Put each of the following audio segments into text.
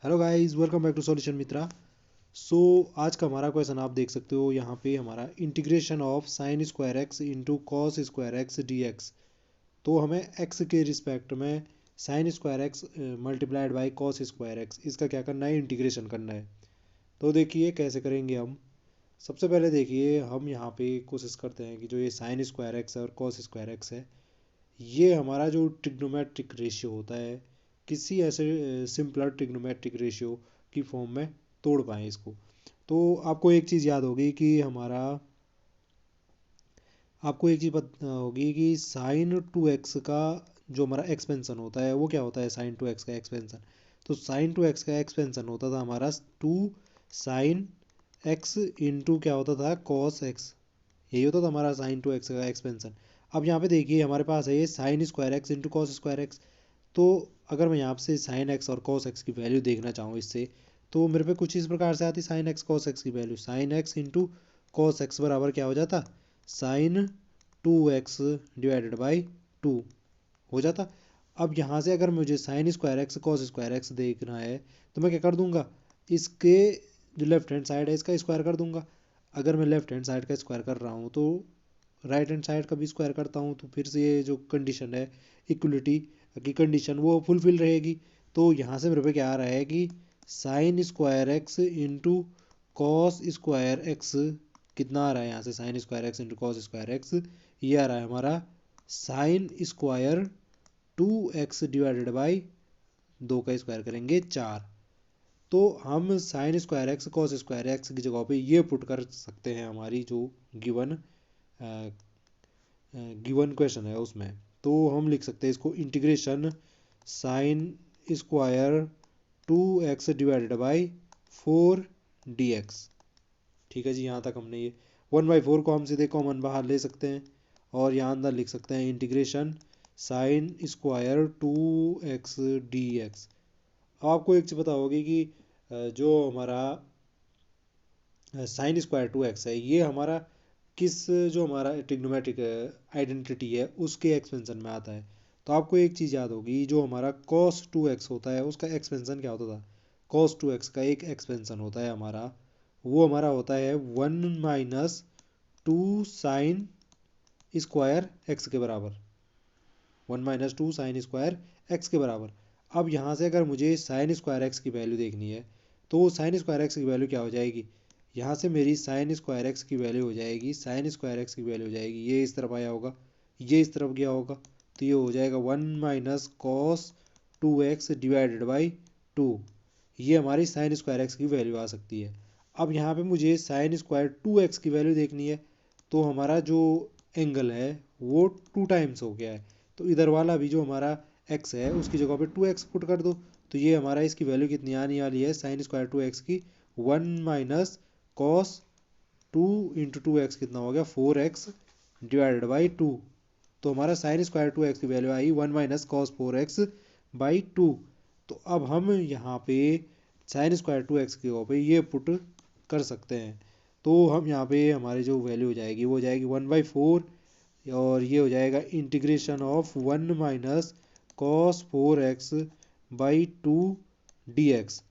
Hello guys, welcome back to solution Mitra. So आज का हमारा क्वेश्चन आप देख सकते हो यहाँ पे हमारा integration of sine square x into cos square x d x. तो हमें एक्स के रिस्पेक्ट में sign square x multiplied by cos square x इसका क्या करना है, इंटीग्रेशन करना है। तो देखिए कैसे करेंगे हम। सबसे पहले देखिए हम यहाँ पे कोशिश करते हैं कि जो ये साइन स्क्वायर एक्स है और कॉस स्क्वायर एक्स है, ये हमारा जो ट्रिग्नोमेट्रिक रेशियो होता है, किसी ऐसे सिंपलर ट्रिग्नोमेट्रिक रेशियो की फॉर्म में तोड़ पाएँ इसको। तो आपको एक चीज़ पता होगी कि साइन टू एक्स का जो हमारा एक्सपेंसन होता है वो क्या होता है, साइन टू एक्स का एक्सपेंसन। तो साइन टू एक्स का एक्सपेंसन होता था हमारा टू साइन एक्स इंटू क्या होता था, कॉस एक्स। यही होता था हमारा साइन टू एक्स का एक्सपेंसन। अब यहाँ पे देखिए हमारे पास है ये sign square x into cos square x. तो अगर मैं यहाँ से साइन एक्स और कॉस एक्स की वैल्यू देखना चाहूँ इससे, तो मेरे पे कुछ इस प्रकार से आती साइन एक्स कॉस एक्स की value. Sine x into cos x बराबर क्या हो जाता, sign to x divided by two हो जाता। अब यहाँ से अगर मुझे sign square x cos square x देखना है तो मैं क्या कर दूंगा, इसके जो लेफ्ट हैंड साइड है इसका स्क्वायर कर दूंगा। अगर मैं लेफ्ट हैंड साइड का स्क्वायर कर रहा हूँ तो राइट हैंड साइड का भी स्क्वायर करता हूँ, तो फिर से ये जो कंडीशन है इक्वलिटी की कंडीशन वो फुलफिल रहेगी। तो यहाँ से मेरे पे क्या आ रहा है कि sine square x into cos square x कितना आ रहा है, यहाँ से sine square x into cos square x ये आ रहा है हमारा sine square two x divided by दो का स्क्वायर करेंगे चार। तो हम sine square x cos square x की जगह पे ये पुट कर सकते हैं हमारी जो गिवन गिवन क्वेश्चन है उसमें। तो हम लिख सकते हैं इसको integration sine square two x divided by four d x. ठीक है जी, यहाँ तक हमने ये वन बाई फोर को हम सीधे कॉमन बाहर ले सकते हैं और यहाँ अंदर लिख सकते हैं integration sine square two x d x. अब आपको एक चीज़ पता होगी कि जो हमारा साइन स्क्वायर टू एक्स है ये हमारा किस जो हमारा ट्रिग्नोमेट्रिक आइडेंटिटी है उसके एक्सपेंशन में आता है। तो आपको एक चीज़ याद होगी, जो हमारा cos टू एक्स होता है उसका एक्सपेंशन क्या होता था। cos टू एक्स का एक एक्सपेंशन होता है हमारा, वो हमारा होता है one minus two sign square x के बराबर। One minus two sign square x के बराबर। अब यहाँ से अगर मुझे साइन स्क्वायर एक्स की वैल्यू देखनी है तो साइन स्क्वायर एक्स की वैल्यू क्या हो जाएगी, यहाँ से मेरी साइन स्क्वायर एक्स की वैल्यू हो जाएगी, साइन स्क्वायर एक्स की वैल्यू हो जाएगी, ये इस तरफ आया होगा, ये इस तरफ गया होगा, तो ये हो जाएगा one minus cos two x divided by two. ये हमारी साइन स्क्वायर एक्स की वैल्यू आ सकती है। अब यहाँ पे मुझे साइन स्क्वायर टू एक्स की वैल्यू देखनी है, तो हमारा जो एंगल है वो टू टाइम्स हो गया है। तो इधर वाला भी जो हमारा एक्स है उसकी जगह पे टू एक्स पुट कर दो। तो ये हमारा इसकी वैल्यू कितनी आने वाली है, साइन स्क्वायर टू एक्स की one minus cos two into two x कितना हो गया, four x divided by two. तो हमारा साइन स्क्वायर टू एक्स की value I one minus cos four x by two. तो अब हम यहाँ पे साइन स्क्वायर टू एक्स की जगह पे ये पुट कर सकते हैं। तो हम यहाँ पे हमारी जो वैल्यू हो जाएगी वो हो जाएगी वन बाई फोर, और ये हो जाएगा integration of one minus cos four x by two D x.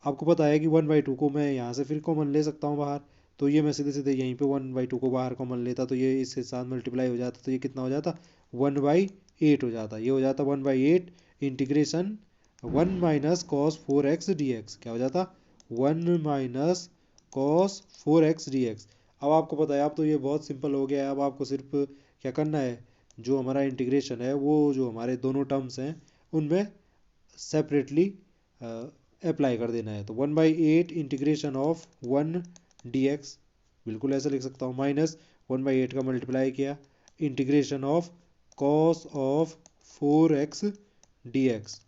आपको पता है कि वन बाई टू को मैं यहाँ से फिर कॉमन ले सकता हूँ बाहर, तो ये मैं सीधे सीधे यहीं पे वन बाई टू को बाहर कॉमन लेता तो ये इसके साथ मल्टीप्लाई हो जाता, तो ये कितना हो जाता, वन बाई एट हो जाता। ये हो जाता one by eight integration one minus cos four x d x, क्या हो जाता, one minus cos four x d x. अब आपको पता है अब तो ये बहुत सिंपल हो गया है। अब आपको सिर्फ क्या करना है, जो हमारा इंटीग्रेशन है वो जो हमारे दोनों टर्म्स हैं उनमें सेपरेटली अप्लाई कर देना है। तो one by eight integration of one d x, बिल्कुल ऐसे लिख सकता हूँ, माइनस वन बाई एट का मल्टीप्लाई किया integration of cos of four x d x.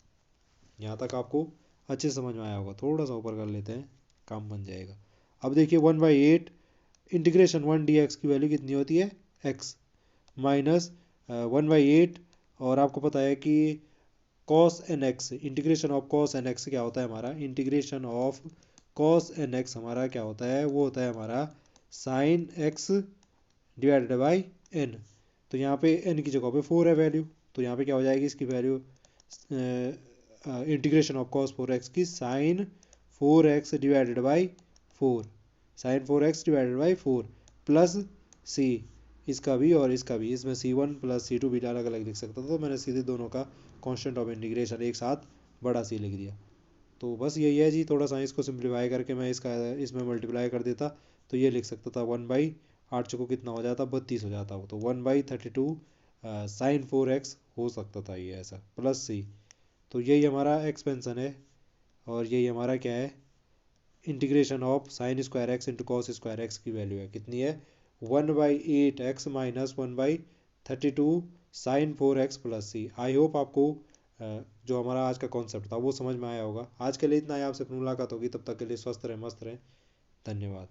यहाँ तक आपको अच्छे से समझ में आया होगा, थोड़ा सा ऊपर कर लेते हैं, काम बन जाएगा। अब देखिए one by eight integration one d x की वैल्यू कितनी होती है, x minus one by eight. और आपको पता है कि cos n x, integration of cos n x क्या होता है हमारा, integration of cos n x हमारा क्या होता है, वो होता है हमारा sine x divided by n. तो यहाँ पे एन की जगह पे फोर है वैल्यू, तो यहाँ पे क्या हो जाएगी इसकी value, integration of cos 4x की sine 4x divided by 4, sine 4x divided by 4 plus C, इसका भी और इसका भी, इसमें C1 प्लस C2 भी अलग अलग लिख सकता था, तो मैंने सीधे दोनों का कांस्टेंट ऑफ इंटीग्रेशन एक साथ बड़ा सी लिख दिया। तो बस यही है जी, थोड़ा सा इसको सिंप्लीफाई करके मैं इसका इसमें मल्टीप्लाई कर देता तो ये लिख सकता था 1/8 चौको कितना हो जाता, 32 हो जाता, तो 1/32 साइन 4x हो सकता था ये ऐसा, प्लस सी। तो यही हमारा एक्सपेंसन है, और यही हमारा क्या है, integration of sine square x into cos square x की वैल्यू है कितनी है, 1/8x minus 1/32 sine 4x plus c. I hope आपको जो हमारा आज का कॉन्सेप्ट था वो समझ में आया होगा। आज के लिए इतना ही, आपसे फिर मुलाकात होगी, तब तक के लिए स्वस्थ रहें, मस्त रहें, धन्यवाद।